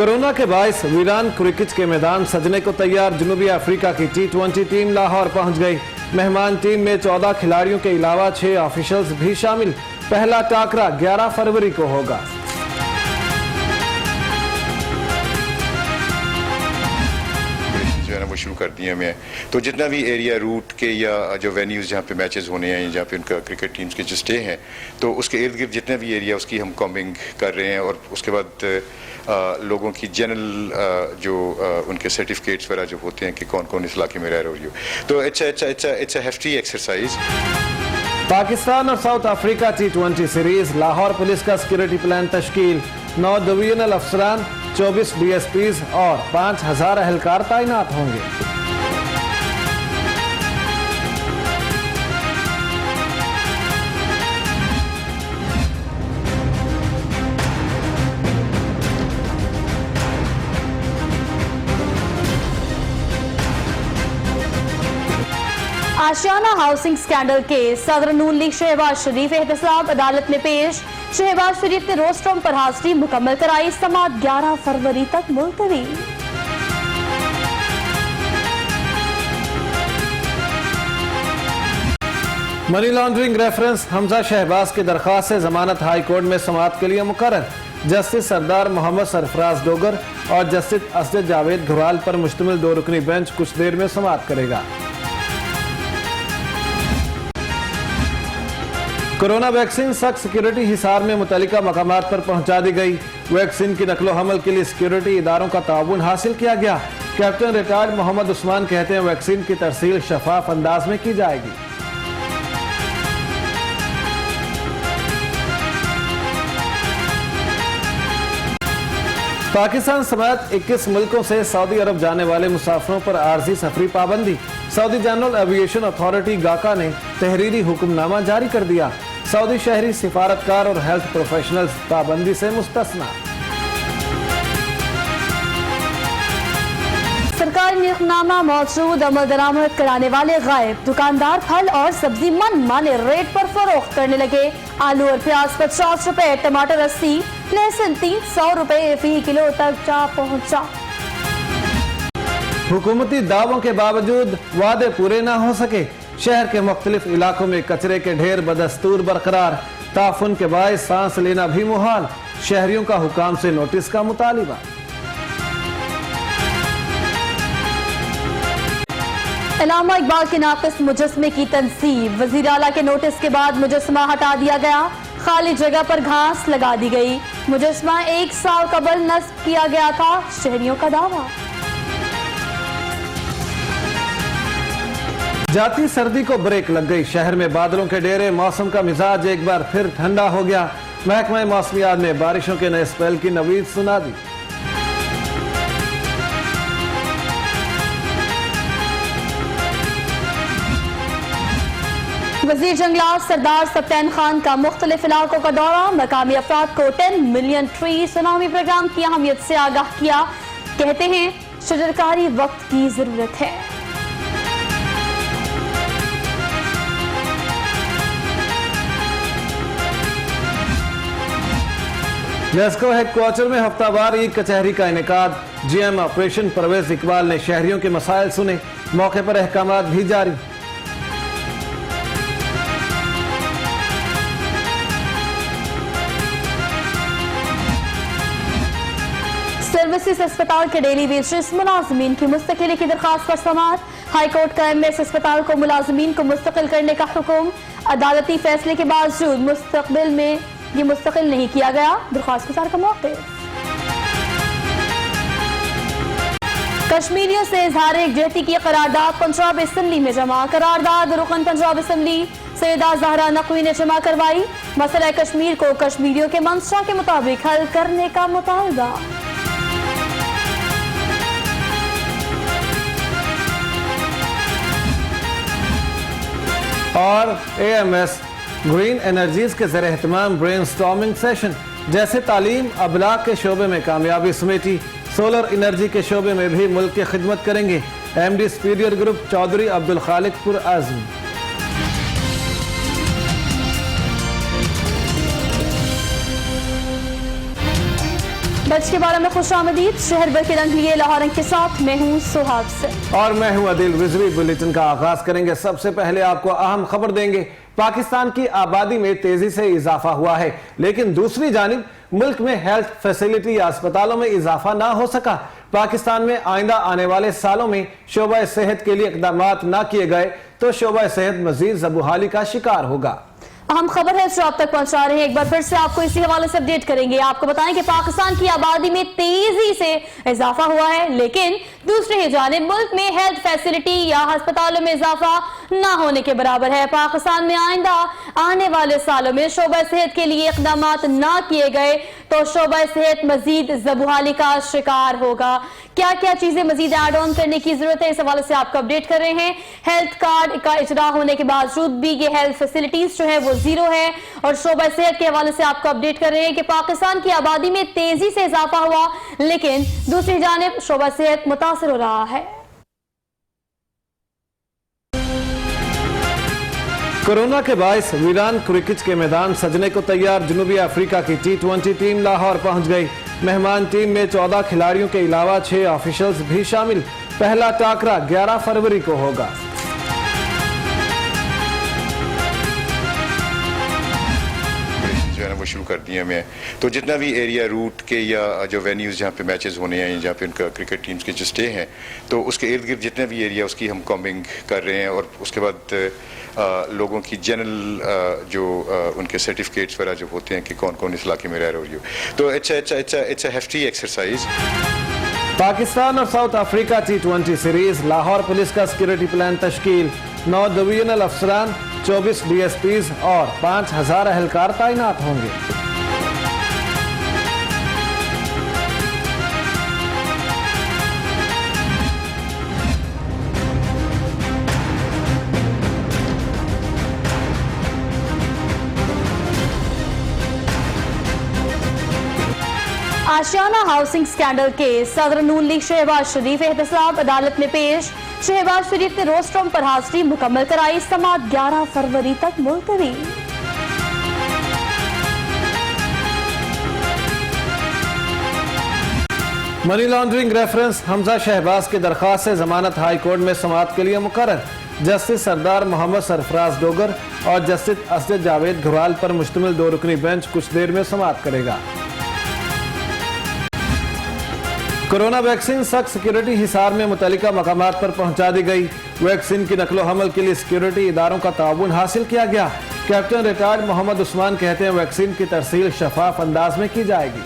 Corona के बायस वीरान cricket के मैदान सजने को तैयार जनूबी अफ्रीका की T20 टीम लाहौर पहुंच गई। मेहमान टीम में 14 खिलाड़ियों के अलावा 6 ऑफिशियल्स भी शामिल। पहला टाकरा 11 फरवरी को होगा। वो शुरू कर दिए हमें, तो जितना भी एरिया रूट के या जो वेन्यूज़ जहाँ पे मैचेस होने हैं, जहाँ पे उनका क्रिकेट टीम्स के जो स्टे हैं, तो उसके इर्द गिर्द जितना भी एरिया उसकी हम कॉम्बिंग कर रहे हैं। और उसके बाद लोगों की जनरल जो उनके सर्टिफिकेट्स वगैरह जो होते हैं कि कौन कौन इस इलाके में रह रही हो, तो it's a hefty exercise. Pakistan और South Africa T20 series. Lahore police का सिक्योरिटी प्लान तश्कील। 9 डिवीजनल अफसरान, 24 DSPs और 5000 अहलकार तैनात होंगे। Ashiana housing scandal case. सदर नून लीग शहबाज शरीफ एहतसाब अदालत में पेश। शहबाज शरीफ ने रोस्ट्रम पर हाजिरी मुकम्मल कराई। समाअत 11 फरवरी तक मुलतवी। Money laundering reference. Hamza Shahbaz की दरख्वास्त से जमानत हाई कोर्ट में समाअत के लिए मुकर्रर। जस्टिस सरदार मोहम्मद सरफराज डोगर और जस्टिस असद जावेद घुराल पर मुश्तमिल 2 रुकनी बेंच कुछ देर में समाअत करेगा। कोरोना वैक्सीन सख्त सिक्योरिटी हिसार में मुतल्लिका मकामात पर पहुंचा दी गई। वैक्सीन की नकलो हमल के लिए सिक्योरिटी इदारों का ताउन हासिल किया गया। कैप्टन रिटायर्ड मोहम्मद उस्मान कहते हैं वैक्सीन की तरसील शफाफ अंदाज में की जाएगी। पाकिस्तान समेत 21 मुल्कों से सऊदी अरब जाने वाले मुसाफिरों पर आर्जी सफरी पाबंदी। सऊदी जनरल एविएशन अथॉरिटी गाका ने तहरीरी हुक्मनामा जारी कर दिया। सऊदी शहरी सिफारतकार और हेल्थ प्रोफेशनल्स पाबंदी से मुस्तस्ना। सरकारी हुक्मनामा मौजूद अमल दरामद कराने वाले गायब। दुकानदार फल और सब्जी मन माने रेट पर फरोख्त करने लगे। आलू और प्याज 50 रुपए, टमाटर 80, लहसुन 300 रुपए फी किलो तक जा पहुंचा। हुकूमती दावों के बावजूद वादे पूरे ना हो सके। शहर के मुख्तलिफ इलाकों में कचरे के ढेर बदस्तूर बरकरार। ताफुन के बायस सांस लेना भी मुहाल। शहरियों का हुकाम से नोटिस का मुतालिबा। अल्लामा इकबाल के नाक़िस मुजस्मे की तनसीब। वज़ीर आला के नोटिस के बाद मुजस्मा हटा दिया गया। खाली जगह पर घास लगा दी गई। मुजस्मा 1 साल कबल नस्ब किया गया था, शहरियों का दावा। जाती सर्दी को ब्रेक लग गई। शहर में बादलों के डेरे। मौसम का मिजाज एक बार फिर ठंडा हो गया। महकमा मौसमियात ने बारिशों के नए स्पेल की नवीद सुना दी। वजीर जंगलात सरदार सप्तान खान का मुख्तलिफ इलाकों का दौरा। मकामी अफराद को 10 मिलियन ट्री सुनामी प्रोग्राम की अहमियत से आगाह किया। कहते हैं शजरकारी वक्त की जरूरत है। नेस्को हेडक्वार्टर में हफ्तावार ईद कचहरी का इनेकाद। GM ऑपरेशन परवेज इकबाल ने शहरियों के मसाइल सुने। मौके पर अहकामात भी जारी। सर्विसेज अस्पताल के डेली वेजेस मुलाजमीन की मुस्तकिली की दरखास्त पर समाअत। हाईकोर्ट का MS अस्पताल को मुलाजमीन को मुस्तकिल करने का हुक्म। अदालती फैसले के बावजूद मुस्तकबिल में ये मुस्तकिल नहीं किया गया। दरख्वास्त गुजार का मौक़िफ़। कश्मीरियों से इजहार एकजहती की करारदाद पंजाब असम्बली में जमा। करारदाद रुकन पंजाब असम्बली सैयदा ज़हरा नकवी ने जमा करवाई। मसला कश्मीर को कश्मीरियों के मंशा के मुताबिक हल करने का मुतालबा। और AMS ग्रीन एनर्जीज के ज़रिए एहतमाम ब्रेन स्टॉर्मिंग सेशन। जैसे तालीम अबलाग के शोबे में कामयाबी समेटी, सोलर एनर्जी के शोबे में भी मुल्क की खिदमत करेंगे। MD superior group Chaudhry Abdul Khaliq पुरअज़्म। बज के 12 में खुशामदीद। शहर भर के रंग लिए लाहौर रंग के साथ मैं हूँ सुहाग से और मैं हूं अदिल रिजवी। बुलेटिन का आगाज करेंगे। सबसे पहले आपको अहम खबर देंगे। पाकिस्तान की आबादी में तेजी से इजाफा हुआ है, लेकिन दूसरी जानिब मुल्क में हेल्थ फैसिलिटी या अस्पतालों में इजाफा ना हो सका। पाकिस्तान में आइंदा आने वाले सालों में शोबा सेहत के लिए इकदाम ना किए गए तो शोबा सेहत मजीद ज़बूहाली का शिकार होगा। अहम खबर है जो आप तक पहुंचा रहे हैं। एक बार फिर से आपको इसी हवाले से अपडेट करेंगे। आपको बताएं कि पाकिस्तान की आबादी में तेजी से इजाफा हुआ है, लेकिन दूसरी ही जानिब मुल्क में हेल्थ फैसिलिटी या अस्पतालों में इजाफा ना होने के बराबर है। पाकिस्तान में आइंदा आने वाले सालों में शोबा सेहत के लिए इकदाम ना किए गए तो शोबा सेहत मजीद ज़बूहाली का शिकार होगा। क्या क्या चीजें मजीद ऐड ऑन करने की जरूरत है, इस हवाले से आपको अपडेट कर रहे हैं। हेल्थ कार्ड का इजरा होने के बावजूद भी ये हेल्थ फैसिलिटीज जो है वो जीरो है। और शोबा सेहत के हवाले से आपको अपडेट कर रहे हैं कि पाकिस्तान की आबादी में तेजी से इजाफा हुआ, लेकिन दूसरी जानिब शोबा सेहत मुतासिर हो रहा है। कोरोना के बायस वीरान क्रिकेट के मैदान सजने को तैयार जनूबी अफ्रीका की T20 टीम लाहौर पहुंच गई। मेहमान टीम में 14 खिलाड़ियों के अलावा 6 ऑफिशियल्स भी शामिल। पहला टाकरा 11 फरवरी को होगा। जो है ना वो शुरू कर दिए हमें। तो जितना भी एरिया रूट के या जो वेन्यूज़ जहाँ पे मैचेस होने हैं, जहाँ पे उनका क्रिकेट टीम्स के जो स्टे हैं, तो उसके इर्द गिर्द जितने भी एरिया उसकी हम कॉम्बिंग कर रहे हैं। और उसके बाद लोगों की जनरल जो उनके सर्टिफिकेट्स वगैरह जो होते हैं कि कौन कौन इस इलाके में रह रही हो, तो it's a hefty exercise. Pakistan और South Africa T20 series. Lahore police का सिक्योरिटी प्लान तश्कील। 9 डिवीजनल अफसरान, 24 DSPs और 5000 अहलकार तैनात होंगे। Ashiana housing scandal case. सदर नून लीग शहबाज शरीफ एहतसाब अदालत में पेश। शहबाज शरीफ ने रोस्ट्रम पर हाजिरी मुकम्मल कराई। समाअत 11 फरवरी तक मुलतवी। Money laundering reference Hamza Shahbaz की दरख्वास्त से जमानत हाई कोर्ट में समाअत के लिए मुकर्रर। जस्टिस सरदार मोहम्मद सरफराज डोगर और जस्टिस असद जावेद घुराल पर मुश्तमिल 2 रुकनी बेंच कुछ देर में समाअत करेगा। कोरोना वैक्सीन सख्त सिक्योरिटी हिसार में मुतल्लिका मकामात पर पहुंचा दी गई। वैक्सीन की नकलो हमल के लिए सिक्योरिटी इदारों का ताउन हासिल किया गया। कैप्टन रिटायर्ड मोहम्मद उस्मान कहते हैं वैक्सीन की तरसील शफाफ अंदाज में की जाएगी।